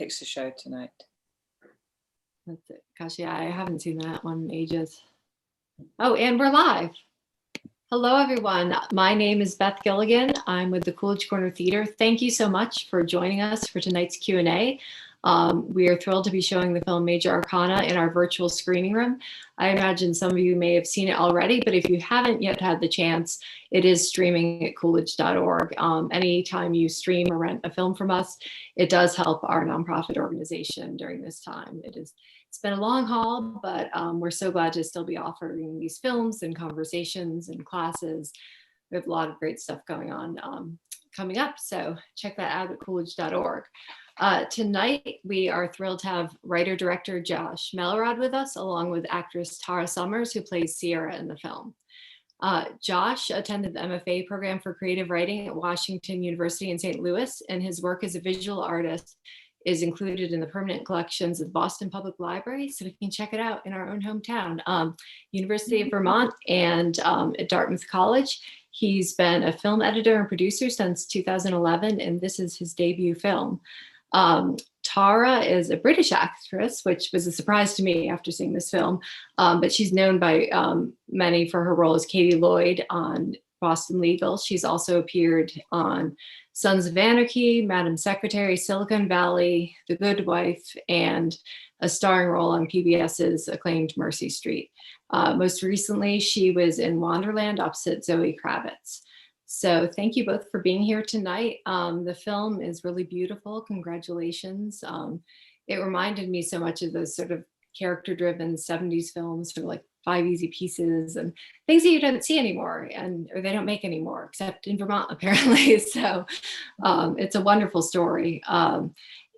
Picture Show tonight. That's it. Gosh, yeah, I haven't seen that one in ages. Oh, and we're live. Hello, everyone. My name is Beth Gilligan. I'm with the Coolidge Corner Theatre. Thank you so much for joining us for tonight's Q&A. We are thrilled to be showing the film Major Arcana in our virtual screening room. I imagine some of you may have seen it already, but if you haven't yet had the chance, it is streaming at coolidge.org. Anytime you stream or rent a film from us, it does help our nonprofit organization during this time. It's been a long haul, but we're so glad to still be offering these films and conversations and classes. We have a lot of great stuff going on coming up, so check that out at coolidge.org. Tonight, we are thrilled to have writer-director Josh Melrod with us, along with actress Tara Summers, who plays Sierra in the film. Josh attended the MFA program for creative writing at Washington University in St. Louis, and his work as a visual artist is included in the permanent collections of the Boston Public Library, so we can check it out in our own hometown, University of Vermont and at Dartmouth College. He's been a film editor and producer since 2011, and this is his debut film. Tara is a British actress, which was a surprise to me after seeing this film, but she's known by many for her role as Katie Lloyd on Boston Legal. She's also appeared on Sons of Anarchy, Madam Secretary, Silicon Valley, The Good Wife, and a starring role on PBS's acclaimed Mercy Street. Most recently, she was in Wonderland opposite Zoe Kravitz. So thank you both for being here tonight. The film is really beautiful. Congratulations. It reminded me so much of those sort of character-driven 70s films, sort of like Five Easy Pieces and things that you don't see anymore, or they don't make anymore, except in Vermont, apparently. So it's a wonderful story.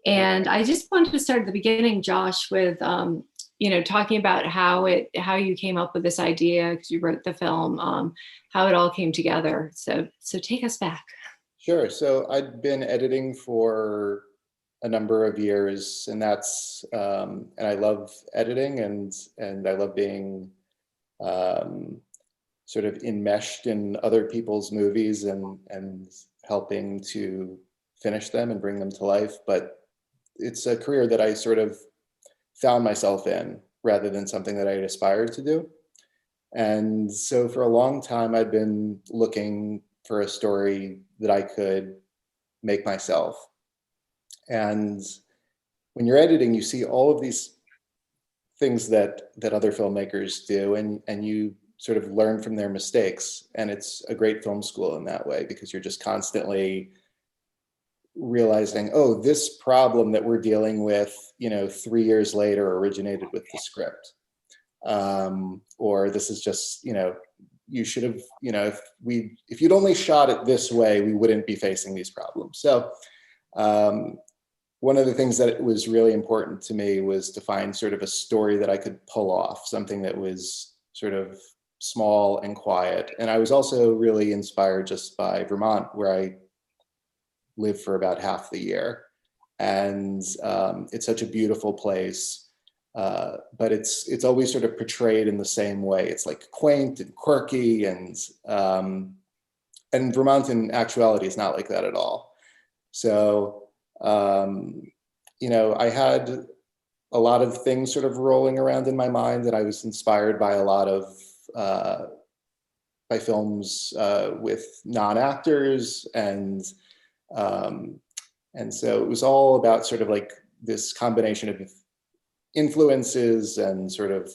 And I just wanted to start at the beginning, Josh, with talking about how you came up with this idea, because you wrote the film, how it all came together. So take us back. Sure. So I'd been editing for a number of years, and that's and I love editing, and I love being sort of enmeshed in other people's movies and helping to finish them and bring them to life. But it's a career that I sort of found myself in rather than something that I had aspired to do. And so for a long time, I'd been looking for a story that I could make myself. And when you're editing, you see all of these things that other filmmakers do, and you sort of learn from their mistakes. And it's a great film school in that way, because you're just constantly realizing, oh, this problem that we're dealing with, 3 years later originated with the script. Or this is just, you should have, if you'd only shot it this way, we wouldn't be facing these problems. So one of the things that was really important to me was to find sort of a story that I could pull off, something that was sort of small and quiet. And I was also really inspired just by Vermont, where I live for about half the year. And it's such a beautiful place, but it's always sort of portrayed in the same way. It's like quaint and quirky, and Vermont in actuality is not like that at all. So I had a lot of things sort of rolling around in my mind, that I was inspired by a lot of by films with non-actors, and so it was all about sort of like this combination of influences and sort of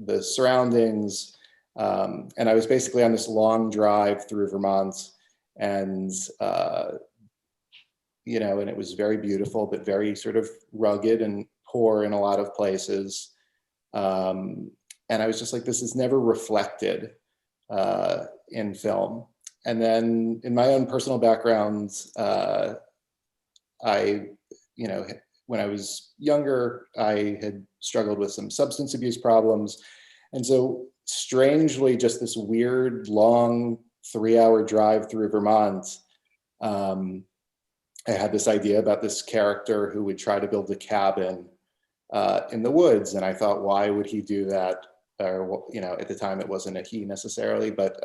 the surroundings. And I was basically on this long drive through Vermont, and and it was very beautiful, but very sort of rugged and poor in a lot of places. And I was just like, this is never reflected in film. And then in my own personal background, when I was younger, I had struggled with some substance abuse problems. And so strangely, just this weird, long 3-hour drive through Vermont, I had this idea about this character who would try to build a cabin in the woods. And I thought, why would he do that? Or, at the time it wasn't a he necessarily, but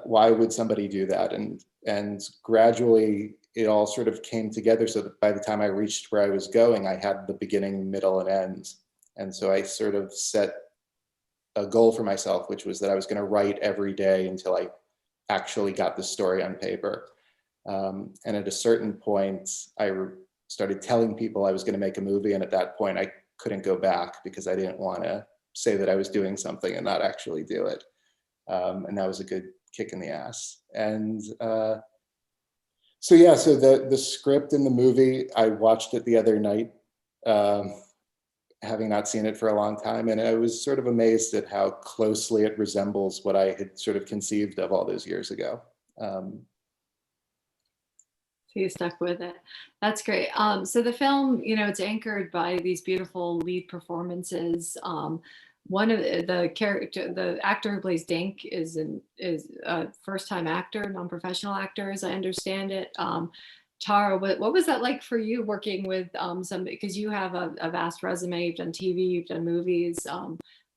Why would somebody do that? And gradually it all sort of came together so that by the time I reached where I was going, I had the beginning, middle, and end. And so I sort of set a goal for myself, which was that I was going to write every day until I actually got the story on paper. And at a certain point, I started telling people I was going to make a movie. And at that point, I couldn't go back because I didn't want to say that I was doing something and not actually do it. And that was a good kick in the ass. And so yeah, so the script in the movie, I watched it the other night, having not seen it for a long time. And I was sort of amazed at how closely it resembles what I had sort of conceived of all those years ago. So you stuck with it. That's great. So the film, it's anchored by these beautiful lead performances. One of the actor who plays Dink is a first-time actor, non-professional actor, as I understand it. Tara, what was that like for you working with because you have a vast resume, you've done TV, you've done movies.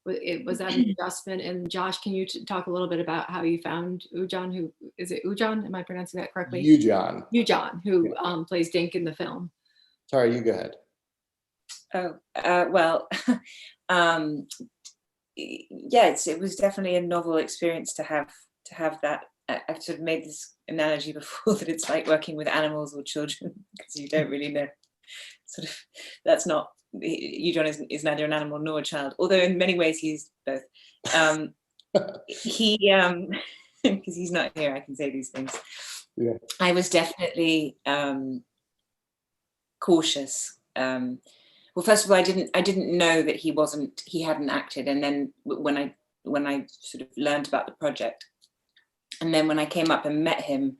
Was that an adjustment? And Josh, can you talk a little bit about how you found Ujan? Who is it? Ujan? Am I pronouncing that correctly? Ujan. Ujan, who plays Dink in the film. Tara, you go ahead. Well, yes, it was definitely a novel experience to have that. I've sort of made this analogy before that it's like working with animals or children because you don't really know. Sort of, that's not. Ujan is neither an animal nor a child, although in many ways he's both. He because he's not here, I can say these things. Yeah. I was definitely cautious. Well, first of all, I didn't know that he hadn't acted, and then when I sort of learned about the project, and then when I came up and met him,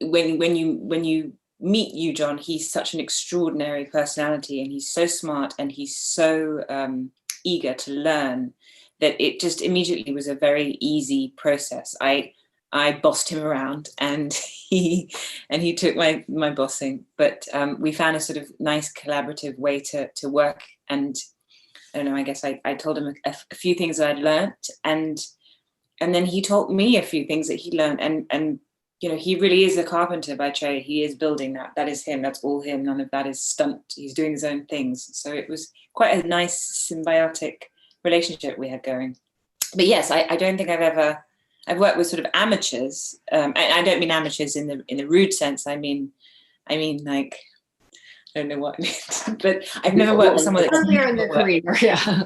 when you meet Ujan, he's such an extraordinary personality, and he's so smart, and he's so eager to learn that it just immediately was a very easy process. I bossed him around, and he took my bossing, but we found a sort of nice collaborative way to work. And I don't know, I guess I told him a few things that I'd learnt, and then he taught me a few things that he learned, and he really is a carpenter by trade. He is building that is him, that's all him, none of that is stunt. He's doing his own things. So it was quite a nice symbiotic relationship we had going. But yes, I don't think I've worked with sort of amateurs. I don't mean amateurs in the rude sense. I mean like, I don't know what I mean, but I've never worked with someone that's earlier in their career, yeah.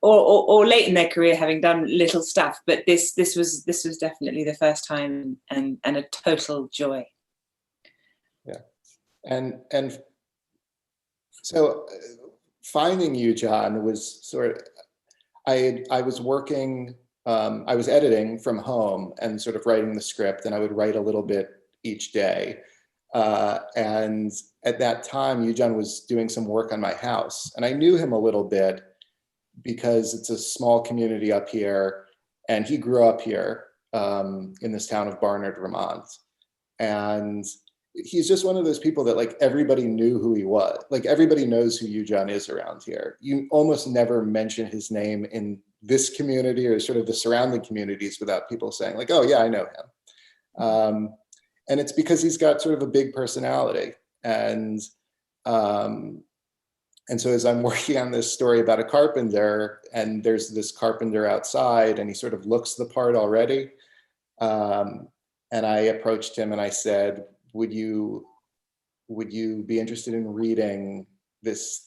Or late in their career, having done little stuff. But this was definitely the first time, and a total joy. Yeah, and so finding you, John, was sort of, I was working, I was editing from home and sort of writing the script, and I would write a little bit each day. And at that time, Ujan was doing some work on my house, and I knew him a little bit because it's a small community up here, and he grew up here in this town of Barnard, Vermont. And he's just one of those people that like everybody knew who he was. Like everybody knows who Ujan is around here. You almost never mention his name in this community or sort of the surrounding communities without people saying like, oh yeah, I know him. And it's because he's got sort of a big personality. And so as I'm working on this story about a carpenter, and there's this carpenter outside, and he sort of looks the part already. And I approached him and I said, would you be interested in reading this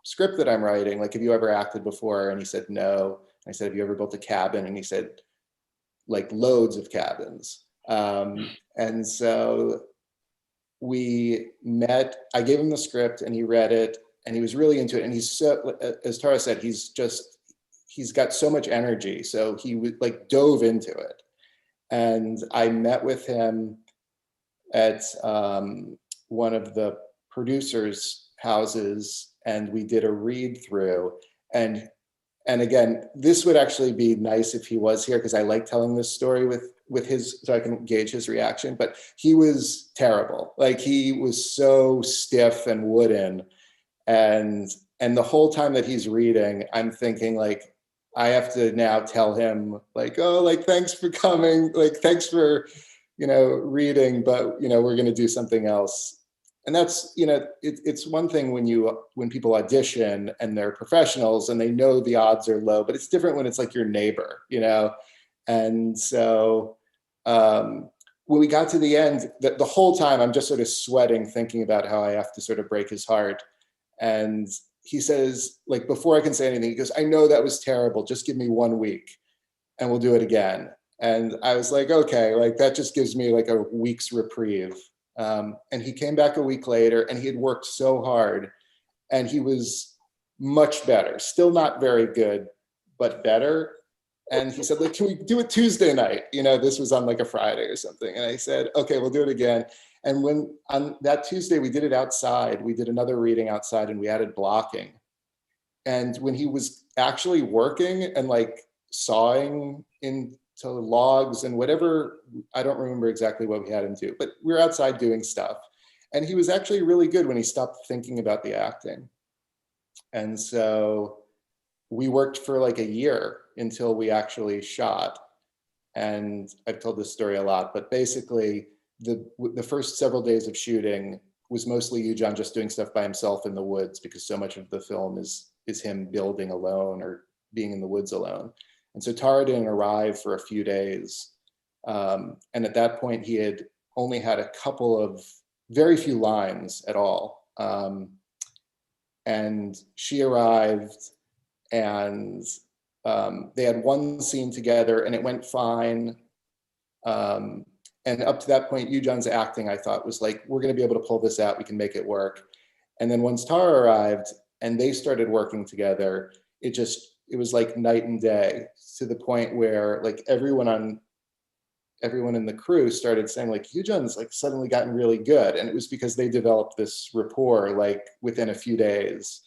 script that I'm writing? Like, have you ever acted before? And he said, no. I said, have you ever built a cabin? And he said, like loads of cabins. And so we met, I gave him the script and he read it and he was really into it. And he's so, as Tara said, he's got so much energy. So he like dove into it. And I met with him at one of the producers' houses, and we did a read through. And again, this would actually be nice if he was here, because I like telling this story with his, so I can gauge his reaction, but he was terrible. Like he was so stiff and wooden. And the whole time that he's reading, I'm thinking like, I have to now tell him like, oh, like, thanks for coming, like, thanks for, reading, but, we're going to do something else. And that's, it's one thing when people audition and they're professionals and they know the odds are low, but it's different when it's like your neighbor, And so when we got to the end, the whole time I'm just sort of sweating, thinking about how I have to sort of break his heart. And he says, like, before I can say anything, he goes, I know that was terrible. Just give me 1 week and we'll do it again. And I was like, okay, like, that just gives me like a week's reprieve. And he came back a week later and he had worked so hard and he was much better, still not very good, but better. And he said, like, can we do it Tuesday night? This was on like a Friday or something. And I said, okay, we'll do it again. And when on that Tuesday, we did it outside, we did another reading outside and we added blocking. And when he was actually working and like sawing into logs and whatever, I don't remember exactly what we had him do, but we were outside doing stuff. And he was actually really good when he stopped thinking about the acting. And so we worked for like a year until we actually shot. And I've told this story a lot, but basically the first several days of shooting was mostly Yujan just doing stuff by himself in the woods, because so much of the film is him building alone or being in the woods alone. And so Tara didn't arrive for a few days. And at that point, he had only had a couple of very few lines at all. And she arrived and they had one scene together and it went fine. And up to that point, Yujan's acting, I thought, was like, we're going to be able to pull this out. We can make it work. And then once Tara arrived and they started working together, it was like night and day, to the point where like everyone in the crew started saying like, Yujan's like suddenly gotten really good. And it was because they developed this rapport like within a few days.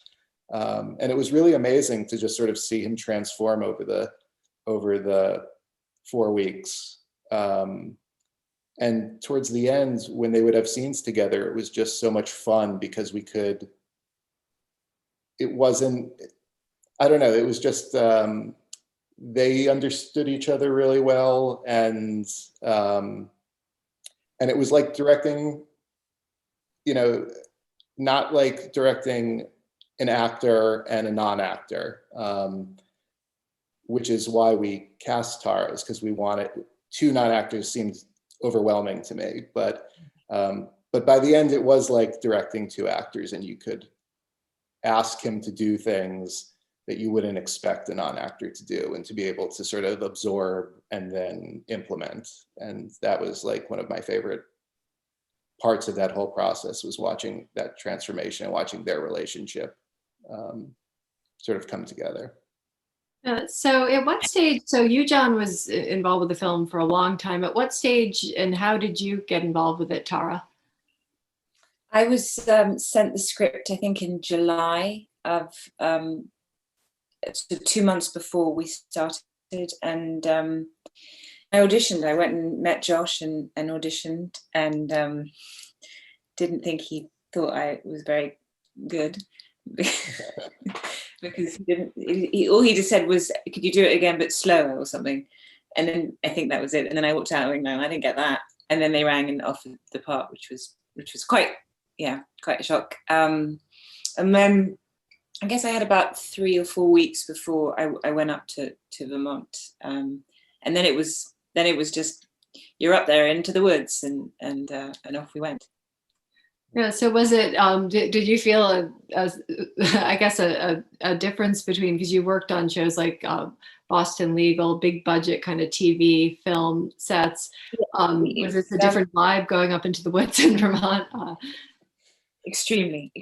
And it was really amazing to just sort of see him transform over the 4 weeks. And towards the end, when they would have scenes together, it was just so much fun because it was just, they understood each other really well. And it was like directing, not like directing an actor and a non-actor, which is why we cast Tara, because we wanted two non-actors. Seemed overwhelming to me, but by the end it was like directing two actors, and you could ask him to do things that you wouldn't expect a non-actor to do, and to be able to sort of absorb and then implement. And that was like one of my favorite parts of that whole process, was watching that transformation and watching their relationship sort of come together. So at what stage, so Yujan was involved with the film for a long time. At what stage and how did you get involved with it, Tara? I was sent the script, I think, in July of, so 2 months before we started. And I auditioned. I went and met Josh and auditioned, and didn't think he thought I was very good. Because all he just said was, could you do it again but slower or something? And then I think that was it. And then I walked out and no, I didn't get that. And then they rang and offered the part, which was quite a shock. And then I guess I had about 3 or 4 weeks before I went up to Vermont. And then it was just, you're up there into the woods, and off we went. Yeah. So was it? Did you feel a difference between, because you worked on shows like Boston Legal, big budget kind of TV film sets? Was it a different vibe going up into the woods in Vermont? Extremely.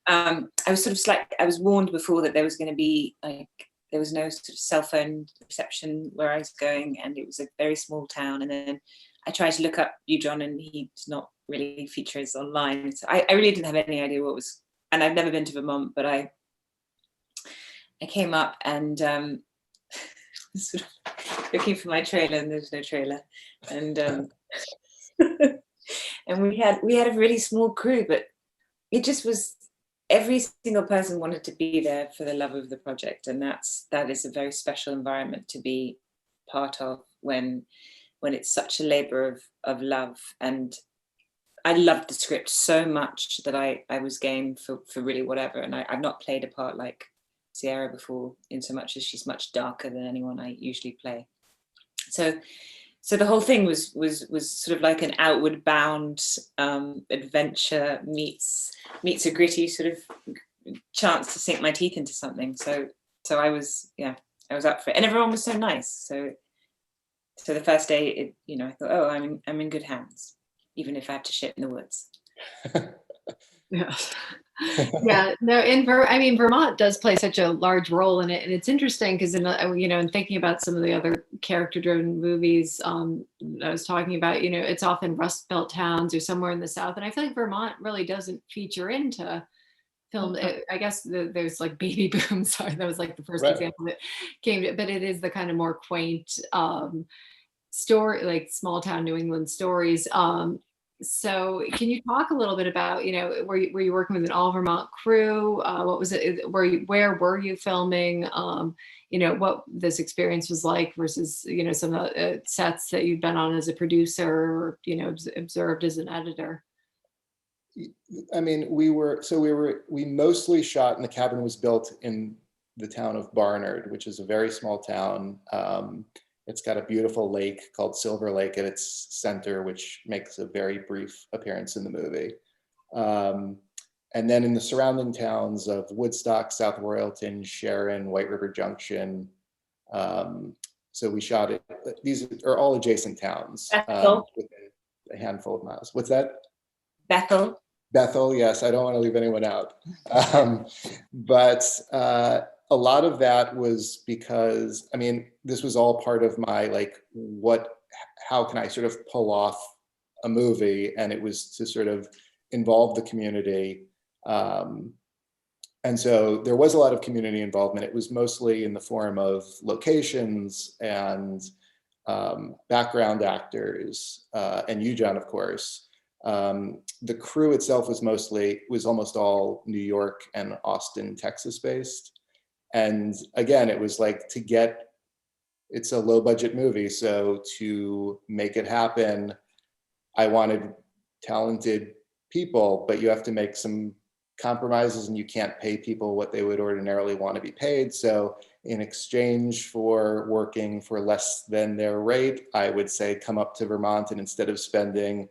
I was sort of I was warned before that there was going to be there was no sort of cell phone reception where I was going, and it was a very small town. And then I tried to look up Yujan, and he's not really features online. So I really didn't have any idea what was, and I've never been to Vermont, but I came up and sort of looking for my trailer, and there was no trailer. And and we had a really small crew, but it just was, every single person wanted to be there for the love of the project, and that is a very special environment to be part of when it's such a labor of love. And I loved the script so much that I was game for really whatever. And I've not played a part like Sierra before, in so much as she's much darker than anyone I usually play. So the whole thing was sort of like an outward bound adventure meets a gritty sort of chance to sink my teeth into something. So I was up for it, and everyone was so nice. So the first day, I thought, oh, I'm in good hands, even if I have to shit in the woods. Yeah. Yeah, no, Vermont does play such a large role in it. And it's interesting because, in thinking about some of the other character-driven movies I was talking about, it's often Rust Belt towns or somewhere in the South. And I feel like Vermont really doesn't feature into film. I guess there's like Baby Boom. Sorry, that was like the first example that came to, but it is the kind of more quaint story, like small town New England stories. So can you talk a little bit about, were you working with an all Vermont crew? What was it? Where were you filming? What this experience was like versus, some of the sets that you've been on as a producer or, observed as an editor? I mean, we mostly shot, and the cabin was built in the town of Barnard, which is a very small town. It's got a beautiful lake called Silver Lake at its center, which makes a very brief appearance in the movie. And then in the surrounding towns of Woodstock, South Royalton, Sharon, White River Junction. So we shot it. These are all adjacent towns within a handful of miles. What's that? Bethel, yes. I don't want to leave anyone out. But a lot of that was because, this was all part of my, how can I sort of pull off a movie? And it was to sort of involve the community. And so there was a lot of community involvement. It was mostly in the form of locations and background actors, and you, John, of course. The crew itself was almost all New York and Austin, Texas based. And again, it was like it's a low budget movie. So to make it happen, I wanted talented people, but you have to make some compromises and you can't pay people what they would ordinarily want to be paid. So in exchange for working for less than their rate, I would say, come up to Vermont, and instead of spending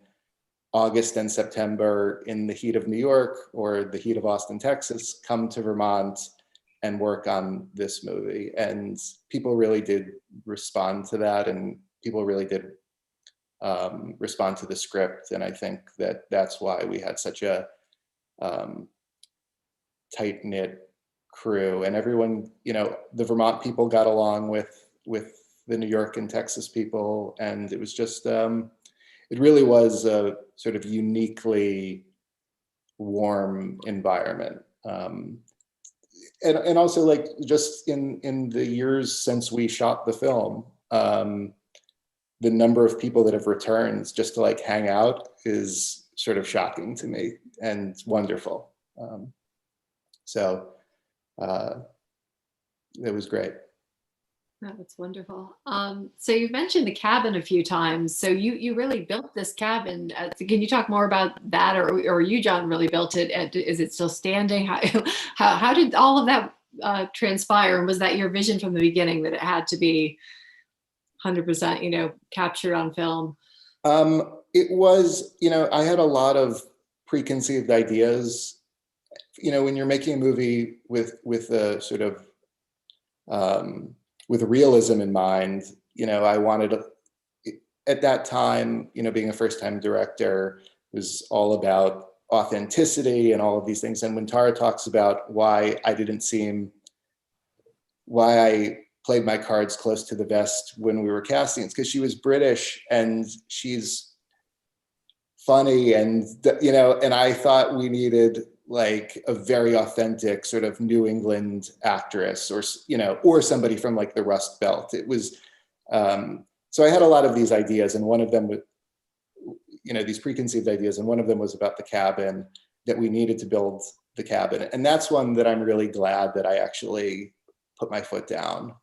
August and September in the heat of New York or the heat of Austin, Texas, come to Vermont and work on this movie. And people really did respond to that, and people really did respond to the script. And I think that's why we had such a tight-knit crew, and everyone, the Vermont people got along with the New York and Texas people. And it was just, it really was a sort of uniquely warm environment. And also, like, just in the years since we shot the film, the number of people that have returned just to hang out is sort of shocking to me and wonderful. So it was great. Oh, that's wonderful. So you've mentioned the cabin a few times. So you really built this cabin. Can you talk more about that, or you, John, really built it? Is it still standing? How did all of that transpire? And was that your vision from the beginning, that it had to be 100%, captured on film? It was, I had a lot of preconceived ideas. When you're making a movie with a sort of with realism in mind, I wanted at that time, being a first-time director, was all about authenticity and all of these things. And when Tara talks about why I played my cards close to the vest when we were casting, it's because she was British and she's funny, and and I thought we needed a very authentic sort of New England actress, or somebody from the Rust Belt. It was, so I had a lot of these ideas, and one of them, these preconceived ideas, and one of them was about the cabin, that we needed to build the cabin. And that's one that I'm really glad that I actually put my foot down,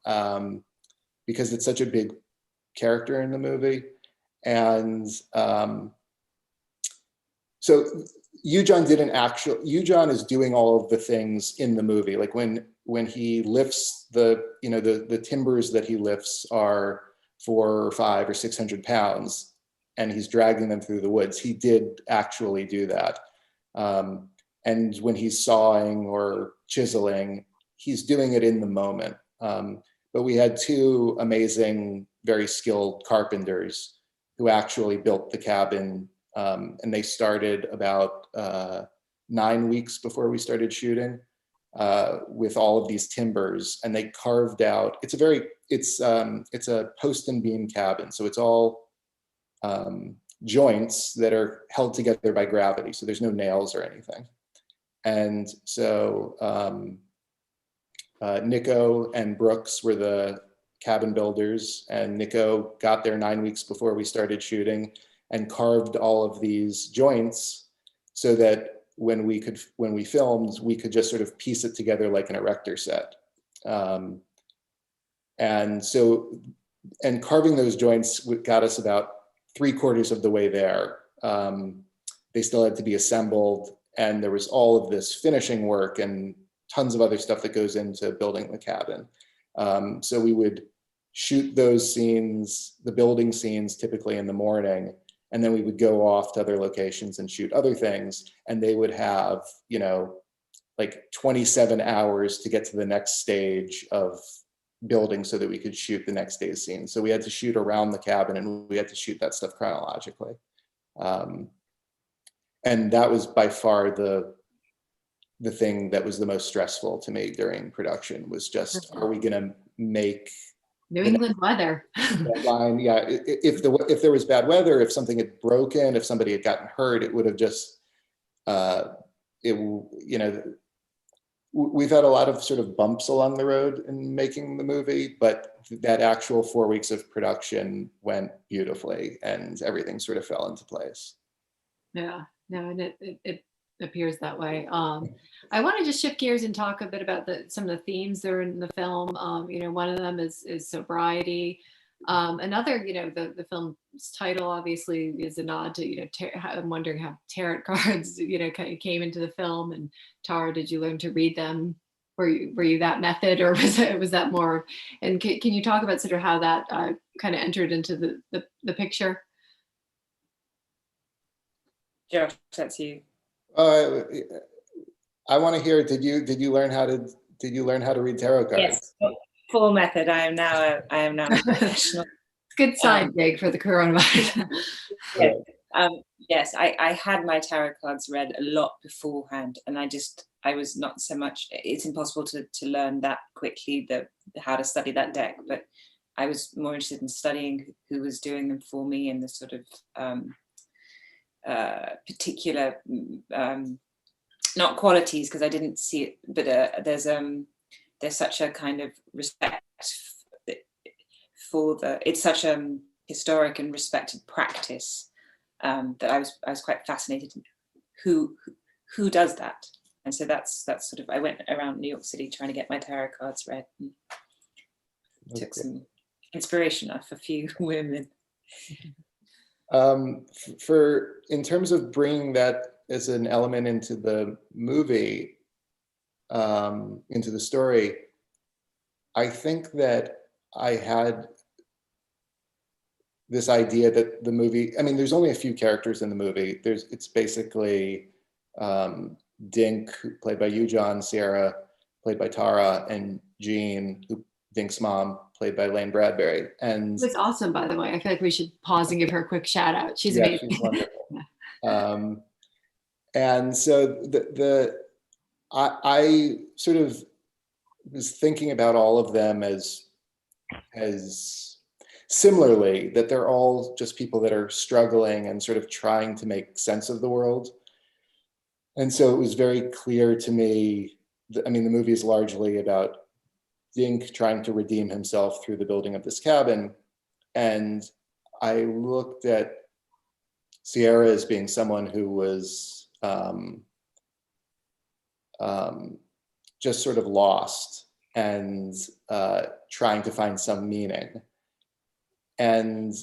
because it's such a big character in the movie. And so Eujon is doing all of the things in the movie. Like when he lifts the timbers that he lifts are 400 or 500 or 600 pounds, and he's dragging them through the woods. He did actually do that. And when he's sawing or chiseling, he's doing it in the moment. But we had 2 amazing, very skilled carpenters who actually built the cabin, and they started about 9 weeks before we started shooting, with all of these timbers, and they carved out. It's a post and beam cabin, so it's all joints that are held together by gravity. So there's no nails or anything. And so Nico and Brooks were the cabin builders, and Nico got there 9 weeks before we started shooting and carved all of these joints so that when we filmed, we could just sort of piece it together like an erector set. And carving those joints got us about 3/4 of the way there. They still had to be assembled, and there was all of this finishing work and tons of other stuff that goes into building the cabin. So we would shoot those scenes, the building scenes, typically in the morning, and then we would go off to other locations and shoot other things, and they would have, like 27 hours to get to the next stage of building so that we could shoot the next day's scene. So we had to shoot around the cabin, and we had to shoot that stuff chronologically. And that was by far the thing that was the most stressful to me during production, was just, are we gonna make New England weather? deadline? Yeah, if there was bad weather, if something had broken, if somebody had gotten hurt, it would have just, we've had a lot of sort of bumps along the road in making the movie, but that actual 4 weeks of production went beautifully, and everything sort of fell into place. Yeah, no, and it appears that way. I want to just shift gears and talk a bit about some of the themes that are in the film. One of them is sobriety. Another, the film's title obviously is a nod to, I'm wondering how tarot cards, came into the film. And Tara, did you learn to read them? Were you that method, or was that more? And can you talk about sort of how that kind of entered into the picture? Josh, that's you. I want to hear. Did you learn how to read tarot cards? Yes, full method. I am now a professional. Good side gig for the coronavirus. Yes, I had my tarot cards read a lot beforehand, and I was not so much. It's impossible to learn that quickly how to study that deck, but I was more interested in studying who was doing them for me, and the sort of particular not qualities, because I didn't see it, but there's such a kind of respect for it's such a historic and respected practice, that I was quite fascinated in who does that. And so that's sort of, I went around New York City trying to get my tarot cards read, and took some inspiration off a few women. In terms of bringing that as an element into the movie, into the story, I think that I had this idea that the movie, there's only a few characters in the movie. It's basically Dink, played by Eujon, Sierra, played by Tara, and Jean, Dink's mom, played by Lane Bradbury. And it's awesome, by the way. I feel like we should pause and give her a quick shout out. She's amazing. She's wonderful. And so I sort of was thinking about all of them as similarly, that they're all just people that are struggling and sort of trying to make sense of the world. And so it was very clear to me, the movie is largely about Dink trying to redeem himself through the building of this cabin. And I looked at Sierra as being someone who was just sort of lost and trying to find some meaning. And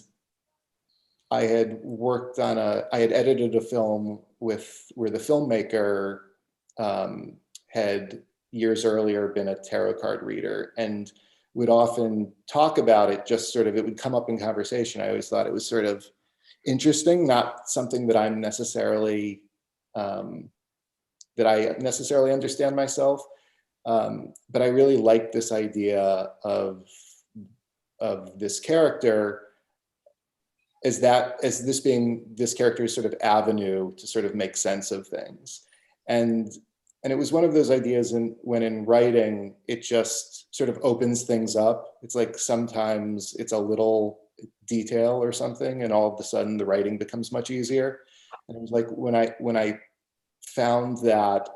I had worked on I had edited a film where the filmmaker had years earlier been a tarot card reader and would often talk about it, just sort of, it would come up in conversation. I always thought it was sort of interesting, not something that I'm necessarily, that I necessarily understand myself. But I really liked this idea of this character as this being this character's sort of avenue to sort of make sense of things. And it was one of those ideas when in writing, it just sort of opens things up. It's like sometimes it's a little detail or something, and all of a sudden the writing becomes much easier. And it was like when I found that,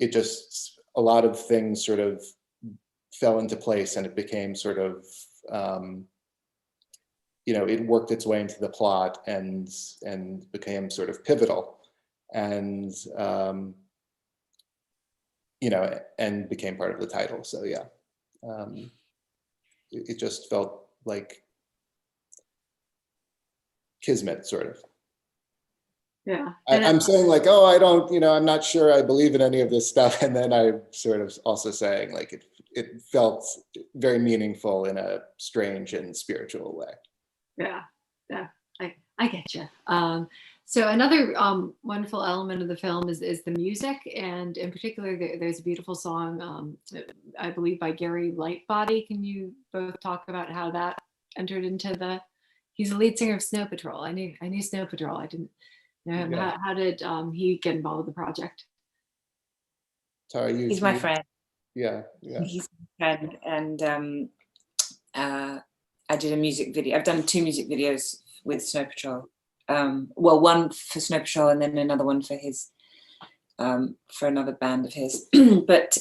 it just, a lot of things sort of fell into place, and it became sort of, it worked its way into the plot and became sort of pivotal. And and became part of the title. So yeah, it just felt like kismet, sort of. Yeah. I'm saying like, oh, I don't, I'm not sure I believe in any of this stuff, and then I'm sort of also saying like it felt very meaningful in a strange and spiritual way. Yeah, I get you. So another wonderful element of the film is the music, and in particular, there's a beautiful song, I believe by Gary Lightbody. Can you both talk about how that entered into he's the lead singer of Snow Patrol. I knew Snow Patrol. I didn't know him. Yeah. How did he get involved with the project? Sorry, He's my friend. Yeah. He's my friend, and I did a music video. I've done 2 music videos with Snow Patrol. Well, one for Snow Patrol and then another one for his, for another band of his. But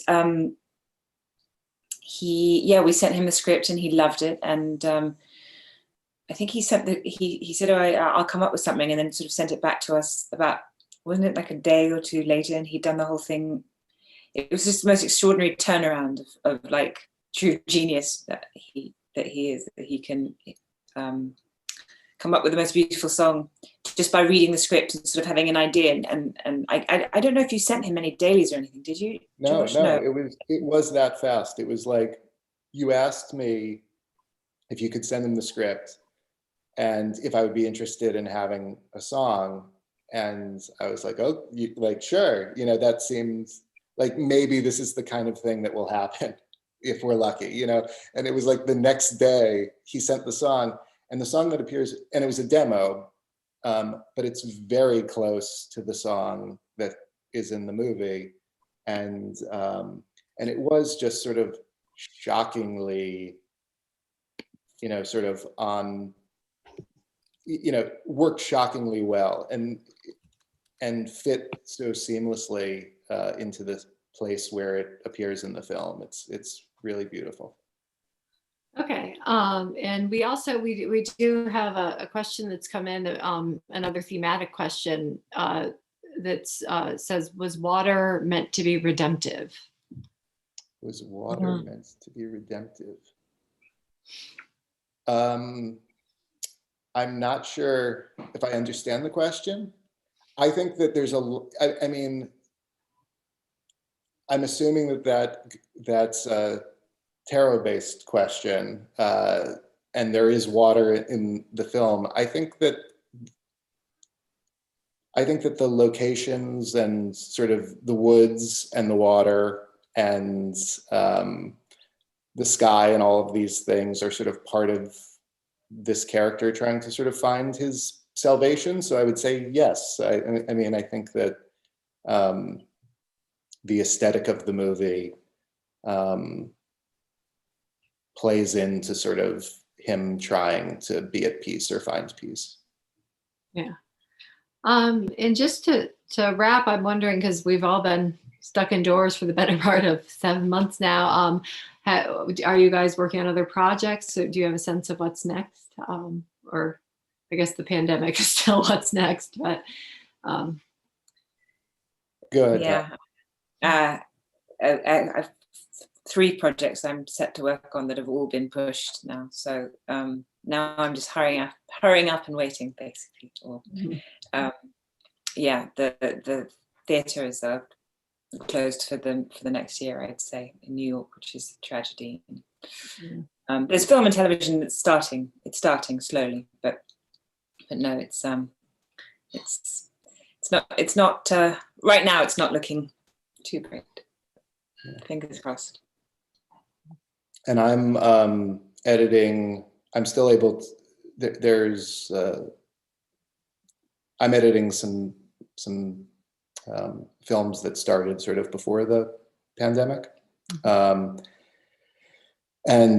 we sent him the script and he loved it. And I think he said, oh, I'll come up with something, and then sort of sent it back to us about, wasn't it like a day or 2 later, and he'd done the whole thing. It was just the most extraordinary turnaround of like true genius that he is, that he can come up with the most beautiful song just by reading the script and sort of having an idea. And I don't know if you sent him any dailies or anything, did you? No, Josh? no, it was that fast. It was like, you asked me if you could send him the script and if I would be interested in having a song. And I was like, oh, sure. That seems like maybe this is the kind of thing that will happen if we're lucky, And it was like the next day he sent the song, and the song that appears, and it was a demo, but it's very close to the song that is in the movie. And it was just sort of shockingly, sort of on, worked shockingly well and fit so seamlessly into the place where it appears in the film. It's really beautiful. Okay. And we also, we do have a question that's come in, another thematic question that says, was water meant to be redemptive? Was water meant to be redemptive? I'm not sure if I understand the question. I think that there's I mean, I'm assuming that's a tarot-based question, and there is water in the film. I think that the locations and sort of the woods and the water and the sky and all of these things are sort of part of this character trying to sort of find his salvation. So I would say yes. I mean, I think that the aesthetic of the movie plays into sort of him trying to be at peace or find peace. Yeah. And just to wrap, I'm wondering, because we've all been stuck indoors for the better part of 7 months now. Are you guys working on other projects? So do you have a sense of what's next? Or I guess the pandemic is still what's next, but Good. Yeah. I've 3 projects I'm set to work on that have all been pushed now. So now I'm just hurrying up and waiting, basically. Or, yeah, the theatre is closed for the next year, I'd say, in New York, which is a tragedy. There's film and television that's starting. It's starting slowly, but no, it's not right now. It's not looking too great. Fingers crossed. And I'm editing. I'm still able to. I'm editing some films that started sort of before the pandemic, and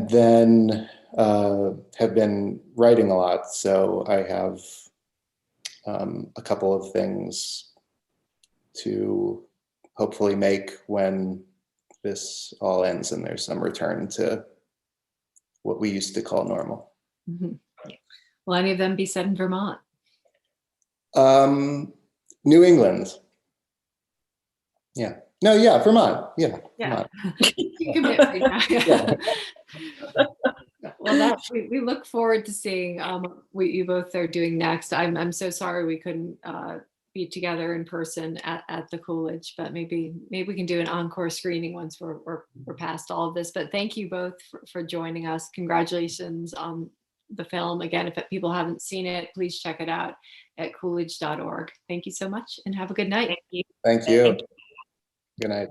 then have been writing a lot. So I have a couple of things to hopefully make when this all ends and there's some return to what we used to call normal. Will any of them be set in Vermont? New England. Yeah. No, yeah, Vermont. Yeah. Vermont. You commit right now. Well, we look forward to seeing what you both are doing next. I'm so sorry we couldn't be together in person at the Coolidge, but maybe we can do an encore screening once we're past all of this. But thank you both for joining us. Congratulations on the film. Again, if people haven't seen it, please check it out at coolidge.org. Thank you so much and have a good night. Thank you. Good night.